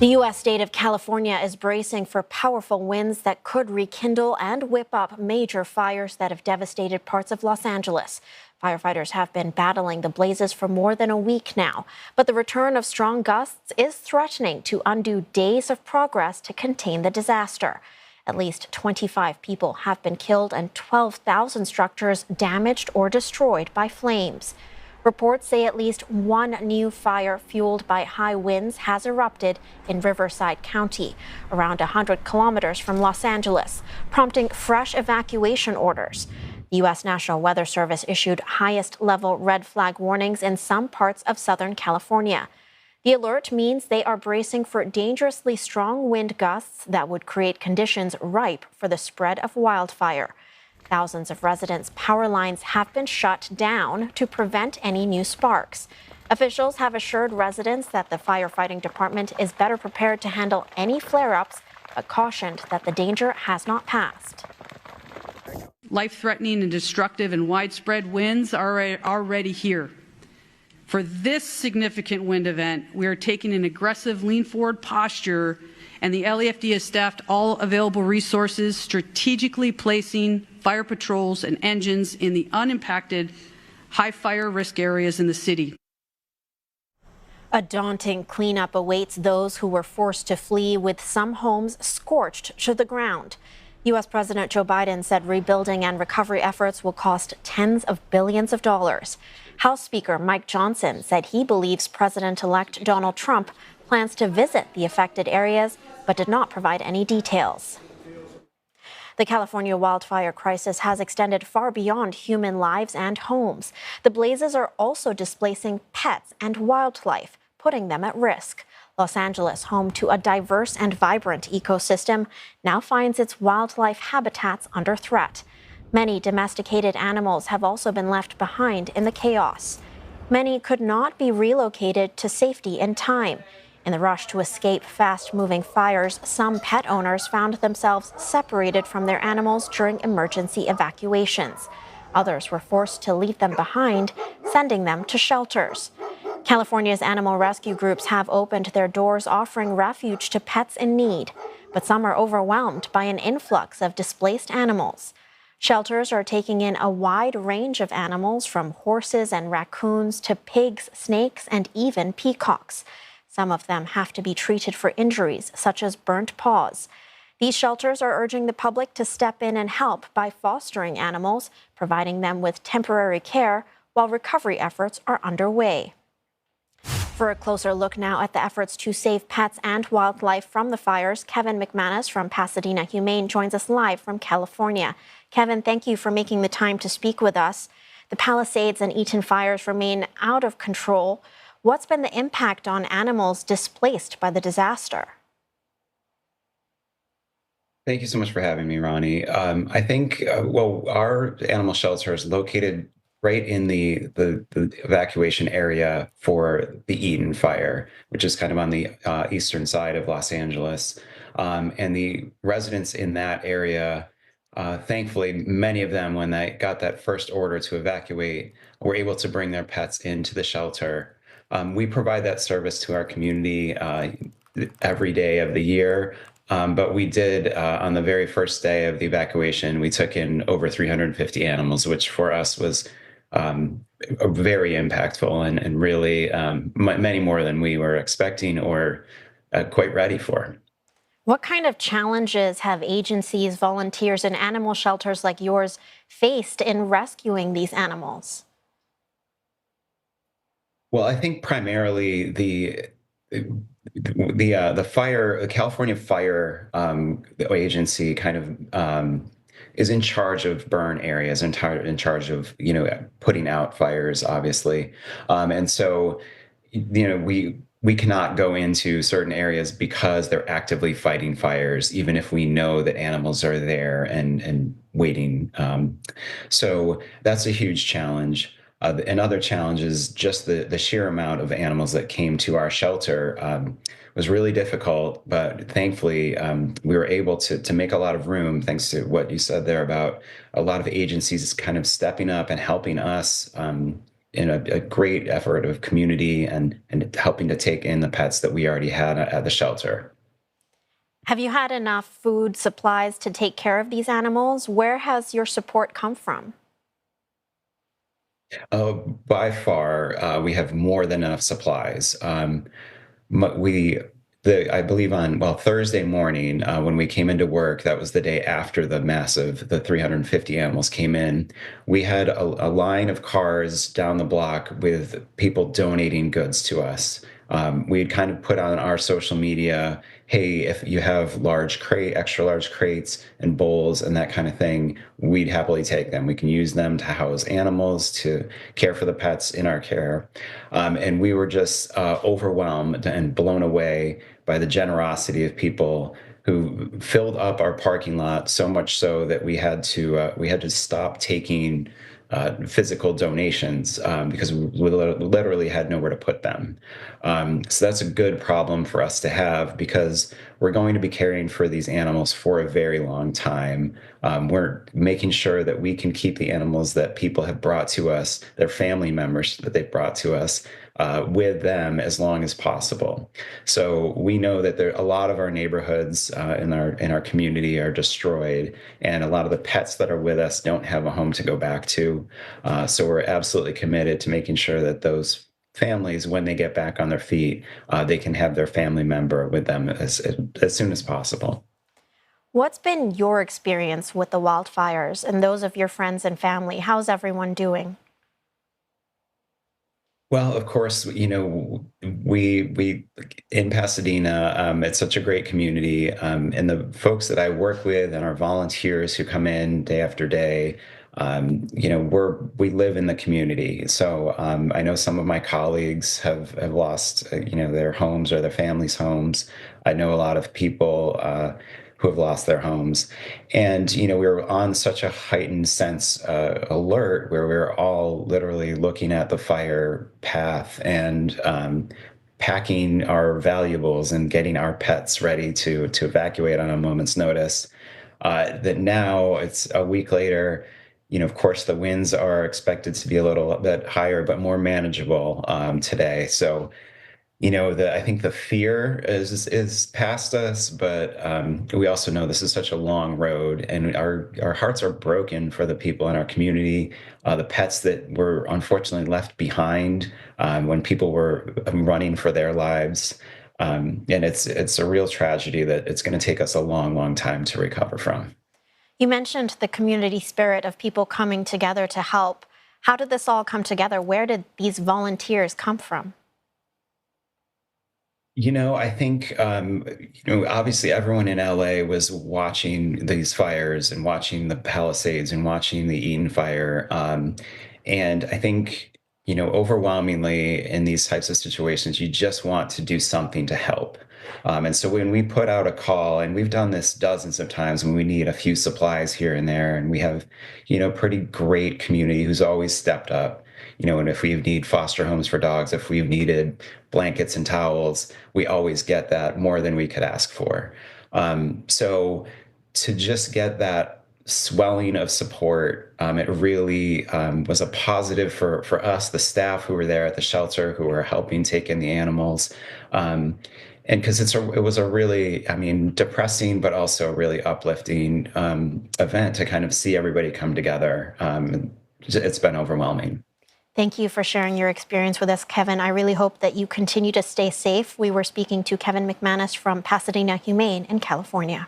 The U.S. state of California is bracing for powerful winds that could rekindle and whip up major fires that have devastated parts of Los Angeles. Firefighters have been battling the blazes for more than a week now, but the return of strong gusts is threatening to undo days of progress to contain the disaster. At least 25 people have been killed and 12,000 structures damaged or destroyed by flames. Reports say at least one new fire fueled by high winds has erupted in Riverside County, around 100 kilometers from Los Angeles, prompting fresh evacuation orders. The U.S. National Weather Service issued highest-level red flag warnings in some parts of Southern California. The alert means they are bracing for dangerously strong wind gusts that would create conditions ripe for the spread of wildfire. Thousands of residents' power lines have been shut down to prevent any new sparks. Officials have assured residents that the firefighting department is better prepared to handle any flare-ups, but cautioned that the danger has not passed. Life-threatening and destructive and widespread winds are already here. For this significant wind event, we are taking an aggressive lean-forward posture, and the LAFD has staffed all available resources, strategically placing fire patrols and engines in the unimpacted high fire risk areas in the city. A daunting cleanup awaits those who were forced to flee, with some homes scorched to the ground. U.S. President Joe Biden said rebuilding and recovery efforts will cost tens of billions of dollars. House Speaker Mike Johnson said he believes President-elect Donald Trump plans to visit the affected areas, but did not provide any details. The California wildfire crisis has extended far beyond human lives and homes. The blazes are also displacing pets and wildlife, putting them at risk. Los Angeles, home to a diverse and vibrant ecosystem, now finds its wildlife habitats under threat. Many domesticated animals have also been left behind in the chaos. Many could not be relocated to safety in time. In the rush to escape fast-moving fires, some pet owners found themselves separated from their animals during emergency evacuations. Others were forced to leave them behind, sending them to shelters. California's animal rescue groups have opened their doors, offering refuge to pets in need, but some are overwhelmed by an influx of displaced animals. Shelters are taking in a wide range of animals, from horses and raccoons to pigs, snakes, and even peacocks. Some of them have to be treated for injuries, such as burnt paws. These shelters are urging the public to step in and help by fostering animals, providing them with temporary care while recovery efforts are underway. For a closer look now at the efforts to save pets and wildlife from the fires, Kevin McManus from Pasadena Humane joins us live from California. Kevin, thank you for making the time to speak with us. The Palisades and Eaton fires remain out of control. What's been the impact on animals displaced by the disaster? Thank you so much for having me, Ronnie. I think, our animal shelter is located right in the evacuation area for the Eaton fire, which is kind of on the eastern side of Los Angeles. And the residents in that area, thankfully, many of them, when they got that first order to evacuate, were able to bring their pets into the shelter. We provide that service to our community every day of the year. But we did, on the very first day of the evacuation, we took in over 350 animals, which for us was very impactful and really many more than we were expecting or quite ready for. What kind of challenges have agencies, volunteers, and animal shelters like yours faced in rescuing these animals? Well, I think primarily the California Fire Agency kind of is in charge of burn areas, in charge of putting out fires, obviously, and so we cannot go into certain areas because they're actively fighting fires, even if we know that animals are there and waiting. So that's a huge challenge. Another challenge is just the sheer amount of animals that came to our shelter was really difficult, but thankfully we were able to make a lot of room, thanks to what you said there about a lot of agencies kind of stepping up and helping us in a great effort of community and helping to take in the pets that we already had at the shelter. Have you had enough food supplies to take care of these animals? Where has your support come from? Uh, by far, we have more than enough supplies. We I believe on Thursday morning when we came into work, that was the day after the 350 animals came in. We had a line of cars down the block with people donating goods to us. We had kind of put on our social media, hey, if you have extra large crates and bowls and that kind of thing, we'd happily take them. We can use them to house animals, to care for the pets in our care. And we were just overwhelmed and blown away by the generosity of people who filled up our parking lot, so much so that we had to stop taking physical donations because we literally had nowhere to put them. So that's a good problem for us to have because we're going to be caring for these animals for a very long time. We're making sure that we can keep the animals that people have brought to us, their family members that they've brought to us, with them as long as possible. So we know that a lot of our neighborhoods in our community are destroyed, and a lot of the pets that are with us don't have a home to go back to. So we're absolutely committed to making sure that those families, when they get back on their feet, they can have their family member with them as soon as possible. What's been your experience with the wildfires and those of your friends and family? How's everyone doing? Well, of course, we in Pasadena, it's such a great community, and the folks that I work with and our volunteers who come in day after day, we live in the community. So I know some of my colleagues have lost, their homes or their families' homes. I know a lot of people who have lost their homes. And, we were on such a heightened sense alert where we were all literally looking at the fire path and packing our valuables and getting our pets ready to evacuate on a moment's notice. That now it's a week later. Of course, the winds are expected to be a little bit higher, but more manageable today. So I think the fear is past us, but we also know this is such a long road, and our hearts are broken for the people in our community, the pets that were unfortunately left behind when people were running for their lives, and it's a real tragedy that it's going to take us a long, long time to recover from. You mentioned the community spirit of people coming together to help. How did this all come together? Where did these volunteers come from? I think, obviously everyone in LA was watching these fires and watching the Palisades and watching the Eaton fire. And I think, overwhelmingly in these types of situations, you just want to do something to help. And so when we put out a call, and we've done this dozens of times when we need a few supplies here and there, and we have, pretty great community who's always stepped up. And if we need foster homes for dogs, if we've needed blankets and towels, we always get that more than we could ask for. So to just get that swelling of support, it really was a positive for us, the staff who were there at the shelter, who were helping take in the animals. And because it was a really, I mean, depressing, but also a really uplifting event to kind of see everybody come together. It's been overwhelming. Thank you for sharing your experience with us, Kevin. I really hope that you continue to stay safe. We were speaking to Kevin McManus from Pasadena Humane in California.